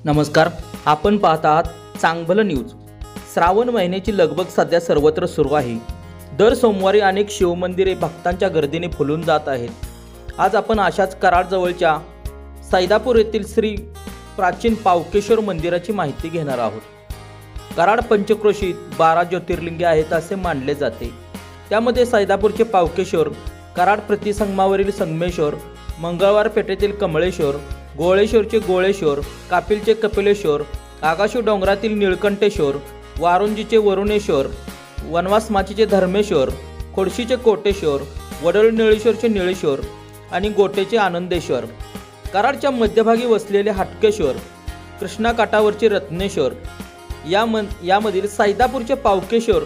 नमस्कार, आपण पाहत आहात चांगलं न्यूज। श्रावण महिन्याची लगबग सध्या सर्वत्र सुरू आहे। दर सोमवारी अनेक शिवमंदिरे भक्तांच्या गर्दीने फुलून जात आहेत। आज आपण अशाच कराड जवळच्या सैदापूर येथील श्री प्राचीन पावकेश्वर मंदिराची माहिती घेणार आहोत। कराड पंचक्रोशीत 12 ज्योतिर्लिंगे आहेत असे मानले जाते। त्यामध्ये सैदापूरचे पावकेश्वर, कराड प्रतिसंगमावरील संगमेश्वर, मंगळवार पेठेतील कमळेश्वर, गोळेश्वरचे गोळेश्वर, कापिलचे कपिलेश्वर, आगाशू डोंगरातील निळकंठेश्वर, वारुंजीचे वरुणेश्वर, वनवास माचीचे धर्मेश्वर, खोडशीचे कोटेश्वर, वडळ निळेश्वरचे निळेश्वर आणि गोटेचे आनंदेश्वर, कराडच्या मध्यभागी वसलेले हाटकेश्वर, कृष्णा काठावरचे रत्नेश्वर, यामधील सैदापूरचे पावकेश्वर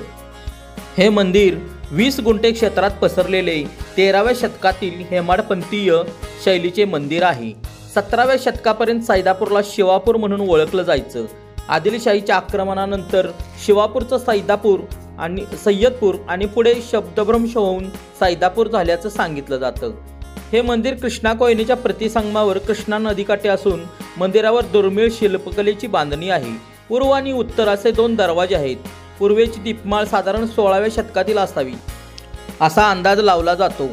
हे मंदिर 20 गुंठे क्षेत्रात पसरलेले 13व्या शतकातील हेमाडपंथीय शैलीचे मंदिर आहे। 17व्या शतकापर्यंत सैदापूरला शिवापूर म्हणून ओळखलं जायचं। आदिलशाहीच्या आक्रमणानंतर शिवापूरचं सय्यदपूर आणि पुढे शब्दभ्रंश होऊन सैदापूर झाल्याचं सांगितलं जातं। हे मंदिर कृष्णा कोयनेच्या प्रतिसंगमावर कृष्णा नदीकाठी असून मंदिरावर दुर्मिळ शिल्पकलेची बांधणी आहे। पूर्व आणि उत्तर असे 2 दरवाजे आहेत। पूर्वेची दीपमाळ साधारण 16व्या शतकातील असावी असा अंदाज लावला जातो।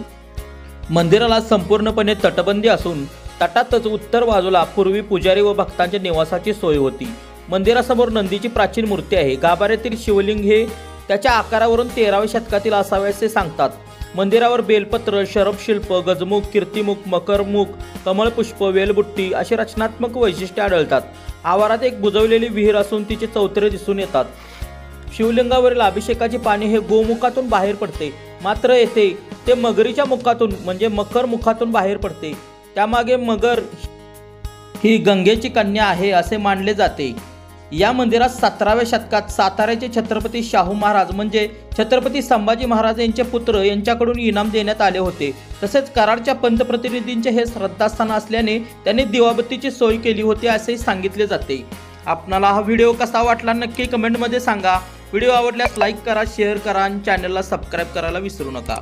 मंदिराला संपूर्णपणे तटबंदी असून तटातच उत्तर बाजूला पूर्वी पुजारी व भक्तांच्या निवासाची सोय होती। मंदिरासमोर नंदीची प्राचीन मूर्ती आहे। गाभाऱ्यातील शिवलिंग हे त्याच्या आकारावरून 13व्या शतकातील असावे असे सांगतात। मंदिरावर बेलपत्र, शरभशिल्प, गजमुख, कीर्तिमुख, मकरमुख, कमळपुष्प, वेलबुट्टी अशी रचनात्मक वैशिष्ट्ये आढळतात। आवारात एक बुजवलेली विहीर असून तिचे चौथरे दिसून येतात। शिवलिंगावरील अभिषेकाचे पाणी हे गोमुखातून बाहेर पडते, मात्र येथे ते मगरीच्या मुखातून म्हणजे मकर मुखातून बाहेर पडते। त्यामागे मगर ही गंगेची कन्या आहे असे मानले जाते। या मंदिरात 17व्या शतकात साताऱ्याचे छत्रपती शाहू महाराज म्हणजे छत्रपती संभाजी महाराज यांचे पुत्र यांच्याकडून इनाम देण्यात आले होते। तसेच कराडच्या पंतप्रतिनिधींचे हे श्रद्धास्थान असल्याने त्यांनी दिवाबत्तीची सोय केली होती असे सांगितले जाते। आपणाला हा व्हिडिओ कसा वाटला नक्की कमेंटमध्ये सांगा। व्हिडिओ आवडल्यास लाईक करा, शेअर करा आणि चॅनलला सबस्क्राईब करायला विसरू नका।